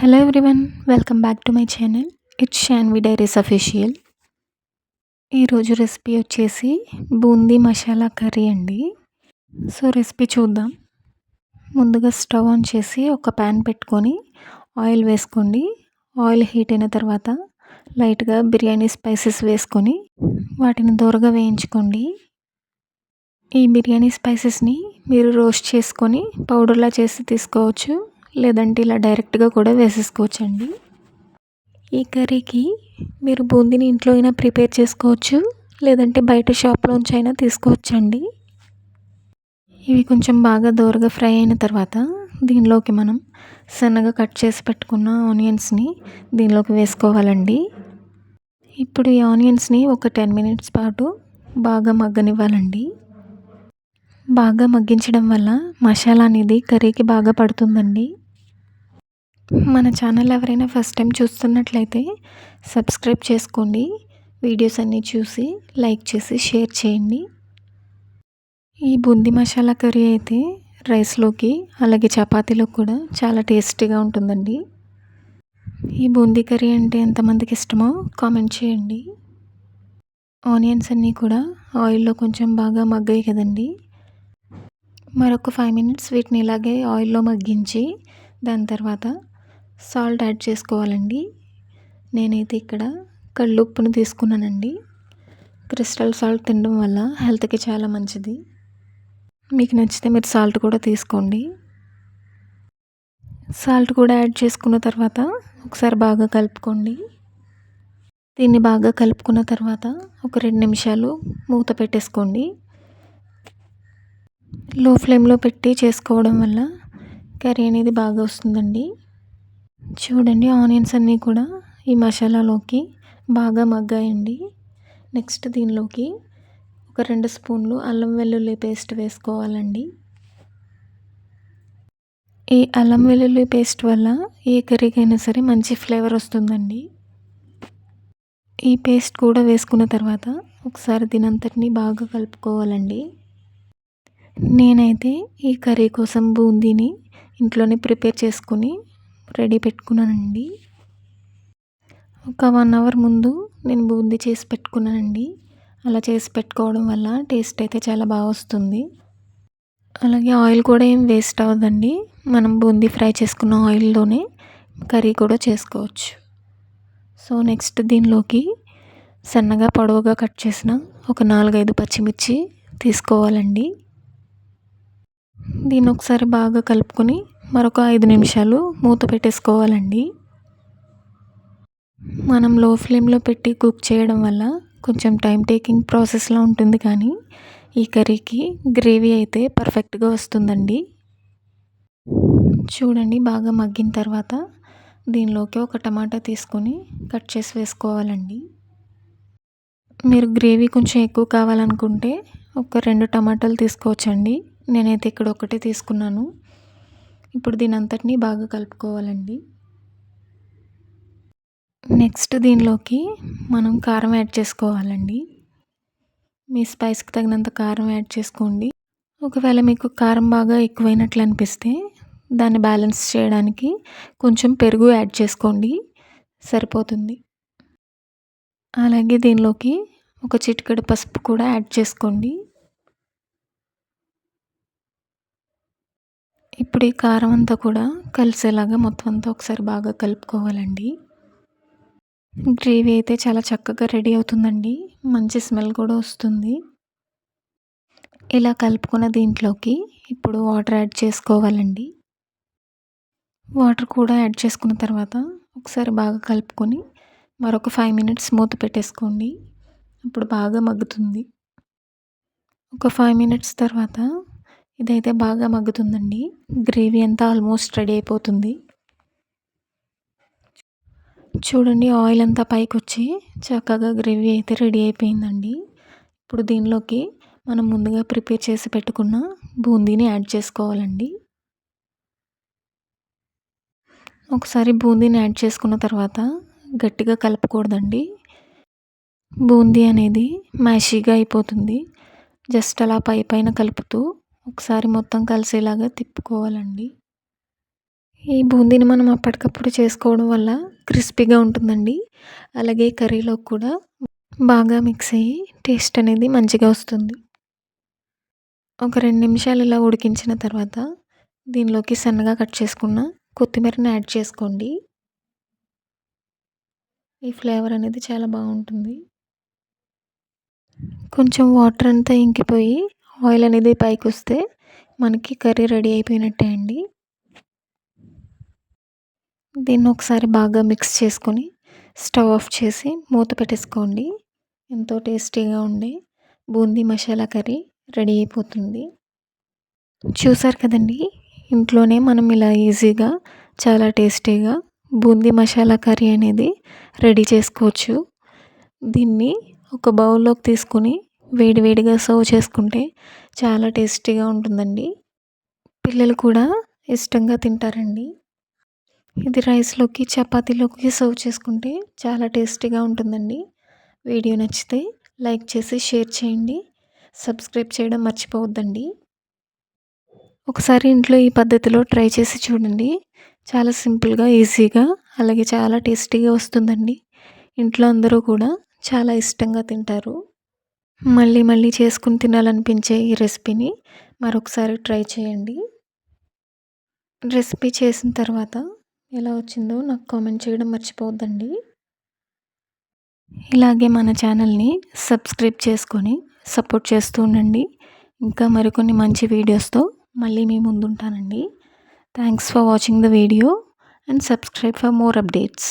Hello everyone, welcome back to my channel. It's Shanvi diaries official. ఈరోజు recipe వచ్చేసి boondi masala curry అండి. So recipe చూద్దాం. ముందుగా స్టవ్ ఆన్ చేసి ఒక ప్యాన్ పెట్టుకొని ఆయిల్ వేసుకోండి. ఆయిల్ హీట్ అయిన తర్వాత లైట్గా బిర్యానీ స్పైసెస్ వేసుకొని వాటిని దోరగా వేయించుకోండి. ఈ బిర్యానీ స్పైసెస్ని మీరు రోస్ట్ చేసుకొని పౌడర్లా చేసి తీసుకోవచ్చు, లేదంటే ఇలా డైరెక్ట్గా కూడా వేసేసుకోవచ్చండి. ఈ కర్రీకి మీరు బూందీని ఇంట్లో అయినా ప్రిపేర్ చేసుకోవచ్చు, లేదంటే బయట షాప్లోంచి అయినా తీసుకోవచ్చండి. ఇవి కొంచెం బాగా దోరగా ఫ్రై అయిన తర్వాత దీనిలోకి మనం సన్నగా కట్ చేసి పెట్టుకున్న ఆనియన్స్ని దీనిలోకి వేసుకోవాలండి. ఇప్పుడు ఈ ఆనియన్స్ని ఒక 10 మినిట్స్ పాటు బాగా మగ్గనివ్వాలండి. బాగా మగ్గించడం వల్ల మసాలా అనేది కర్రీకి బాగా పడుతుందండి. మన ఛానల్ ఎవరైనా ఫస్ట్ టైం చూస్తున్నట్లయితే సబ్స్క్రైబ్ చేసుకోండి. వీడియోస్ అన్నీ చూసి లైక్ చేసి షేర్ చేయండి. ఈ బూందీ మసాలా కర్రీ అయితే రైస్లోకి అలాగే చపాతీలో కూడా చాలా టేస్టీగా ఉంటుందండి. ఈ బూందీ కర్రీ అంటే ఎంతమందికి ఇష్టమో కామెంట్ చేయండి. ఆనియన్స్ అన్నీ కూడా ఆయిల్లో కొంచెం బాగా మగ్గాయి కదండి. మరొక 5 మినిట్స్ వీటిని ఇలాగే ఆయిల్లో మగ్గించి దాని తర్వాత సాల్ట్ యాడ్ చేసుకోవాలండి. నేనైతే ఇక్కడ కల్లుప్పును తీసుకున్నానండి. క్రిస్టల్ సాల్ట్ తినడం వల్ల హెల్త్కి చాలా మంచిది. మీకు నచ్చితే మీరు సాల్ట్ కూడా తీసుకోండి. సాల్ట్ కూడా యాడ్ చేసుకున్న తర్వాత ఒకసారి బాగా కలుపుకోండి. దీన్ని బాగా కలుపుకున్న తర్వాత ఒక 2 నిమిషాలు మూత పెట్టేసుకోండి. లో ఫ్లేమ్లో పెట్టి చేసుకోవడం వల్ల కర్రీ అనేది బాగా వస్తుందండి. చూడండి, ఆనియన్స్ అన్నీ కూడా ఈ మసాలాలోకి బాగా మగ్గాయండి. నెక్స్ట్ దీనిలోకి ఒక 2 స్పూన్లు అల్లం వెల్లుల్లి పేస్ట్ వేసుకోవాలండి. ఈ అల్లం వెల్లుల్లి పేస్ట్ వల్ల ఏ కర్రీకైనా సరే మంచి ఫ్లేవర్ వస్తుందండి. ఈ పేస్ట్ కూడా వేసుకున్న తర్వాత ఒకసారి దీనంతటిని బాగా కలుపుకోవాలండి. నేనైతే ఈ కర్రీ కోసం బూందీని ఇంట్లోనే ప్రిపేర్ చేసుకుని రెడీ పెట్టుకున్నానండి. ఒక 1 అవర్ ముందు నేను బూందీ చేసి పెట్టుకున్నానండి. అలా చేసి పెట్టుకోవడం వల్ల టేస్ట్ అయితే చాలా బాగా వస్తుంది. అలాగే ఆయిల్ కూడా ఏం వేస్ట్ అవ్వదండి. మనం బూందీ ఫ్రై చేసుకున్న ఆయిల్లోనే కర్రీ కూడా చేసుకోవచ్చు. సో నెక్స్ట్ దీనిలోకి సన్నగా పొడవుగా కట్ చేసిన ఒక 4-5 పచ్చిమిర్చి తీసుకోవాలండి. దీన్ని ఒకసారి బాగా కలుపుకొని మరొక 5 నిమిషాలు మూత పెట్టేసుకోవాలండి. మనం లో ఫ్లేమ్లో పెట్టి కుక్ చేయడం వల్ల కొంచెం టైం టేకింగ్ ప్రాసెస్లో ఉంటుంది, కానీ ఈ కర్రీకి గ్రేవీ అయితే పర్ఫెక్ట్గా వస్తుందండి. చూడండి, బాగా మగ్గిన తర్వాత దీనిలోకి ఒక టమాటా తీసుకొని కట్ చేసి వేసుకోవాలండి. మీరు గ్రేవీ కొంచెం ఎక్కువ కావాలనుకుంటే ఒక 2 టమాటాలు తీసుకోవచ్చండి. నేనైతే ఇక్కడ ఒకటే తీసుకున్నాను. ఇప్పుడు దీని అంతటినీ బాగా కలుపుకోవాలండి. నెక్స్ట్ దీనిలోకి మనం కారం యాడ్ చేసుకోవాలండి. మీ స్పైస్కి తగినంత కారం యాడ్ చేసుకోండి. ఒకవేళ మీకు కారం బాగా ఎక్కువైనట్లు అనిపిస్తే దాన్ని బ్యాలెన్స్ చేయడానికి కొంచెం పెరుగు యాడ్ చేసుకోండి, సరిపోతుంది. అలాగే దీనిలోకి ఒక చిటికెడు పసుపు కూడా యాడ్ చేసుకోండి. ఇప్పుడు ఈ కారం అంతా కూడా కలిసేలాగా మొత్తం అంతా ఒకసారి బాగా కలుపుకోవాలండి. గ్రేవీ అయితే చాలా చక్కగా రెడీ అవుతుందండి. మంచి స్మెల్ కూడా వస్తుంది. ఇలా కలుపుకున్న దీంట్లోకి ఇప్పుడు వాటర్ యాడ్ చేసుకోవాలండి. వాటర్ కూడా యాడ్ చేసుకున్న తర్వాత ఒకసారి బాగా కలుపుకొని మరొక 5 మినిట్స్ మూత పెట్టేసుకోండి. ఇప్పుడు బాగా మగ్గుతుంది. ఒక 5 మినిట్స్ తర్వాత ఇదైతే బాగా మగ్గుతుందండి. గ్రేవీ అంతా ఆల్మోస్ట్ రెడీ అయిపోతుంది. చూడండి, ఆయిల్ అంతా పైకి వచ్చి చక్కగా గ్రేవీ అయితే రెడీ అయిపోయిందండి. ఇప్పుడు దీనిలోకి మనం ముందుగా ప్రిపేర్ చేసి పెట్టుకున్న బూందీని యాడ్ చేసుకోవాలండి. ఒకసారి బూందీని యాడ్ చేసుకున్న తర్వాత గట్టిగా కలపకూడదండి. బూందీ అనేది మ్యాషీగా అయిపోతుంది. జస్ట్ అలా పైన కలుపుతూ ఒకసారి మొత్తం కలిసేలాగా తిప్పుకోవాలండి. ఈ బూందీని మనం అప్పటికప్పుడు చేసుకోవడం వల్ల క్రిస్పీగా ఉంటుందండి. అలాగే కర్రీలో కూడా బాగా మిక్స్ అయ్యి టేస్ట్ అనేది మంచిగా వస్తుంది. ఒక 2 నిమిషాలు ఇలా ఉడికించిన తర్వాత దీనిలోకి సన్నగా కట్ చేసుకున్న కొత్తిమీరని యాడ్ చేసుకోండి. ఈ ఫ్లేవర్ అనేది చాలా బాగుంటుంది. కొంచెం వాటర్ అంతా ఇంకిపోయి ఆయిల్ అనేది పైకొస్తే మనకి కర్రీ రెడీ అయిపోయినట్టే అండి. దీన్ని ఒకసారి బాగా మిక్స్ చేసుకొని స్టవ్ ఆఫ్ చేసి మూత పెట్టేసుకోండి. ఎంతో టేస్టీగా ఉండే బూందీ మసాలా కర్రీ రెడీ అయిపోతుంది. చూసారు కదండి, ఇంట్లోనే మనం ఇలా ఈజీగా చాలా టేస్టీగా బూందీ మసాలా కర్రీ అనేది రెడీ చేసుకోవచ్చు. దీన్ని ఒక బౌల్లోకి తీసుకొని వేడివేడిగా సర్వ్ చేసుకుంటే చాలా టేస్టీగా ఉంటుందండి. పిల్లలు కూడా ఇష్టంగా తింటారండి. ఇది రైస్లోకి చపాతీలోకి సర్వ్ చేసుకుంటే చాలా టేస్టీగా ఉంటుందండి. వీడియో నచ్చితే లైక్ చేసి షేర్ చేయండి. సబ్స్క్రైబ్ చేయడం మర్చిపోవద్దండి. ఒకసారి ఇంట్లో ఈ పద్ధతిలో ట్రై చేసి చూడండి. చాలా సింపుల్గా, ఈజీగా, అలాగే చాలా టేస్టీగా వస్తుందండి. ఇంట్లో అందరూ కూడా చాలా ఇష్టంగా తింటారు. మళ్ళీ మళ్ళీ చేసుకుని తినాలనిపించే ఈ రెసిపీని మరొకసారి ట్రై చేయండి. రెసిపీ చేసిన తర్వాత ఎలా వచ్చిందో నాకు కామెంట్ చేయడం మర్చిపోవద్దండి. ఇలాగే మన ఛానల్ని సబ్స్క్రైబ్ చేసుకొని సపోర్ట్ చేస్తూ ఉండండి. ఇంకా మరికొన్ని మంచి వీడియోస్తో మళ్ళీ మీ ముందుంటానండి. Thanks for watching the video and subscribe for more updates.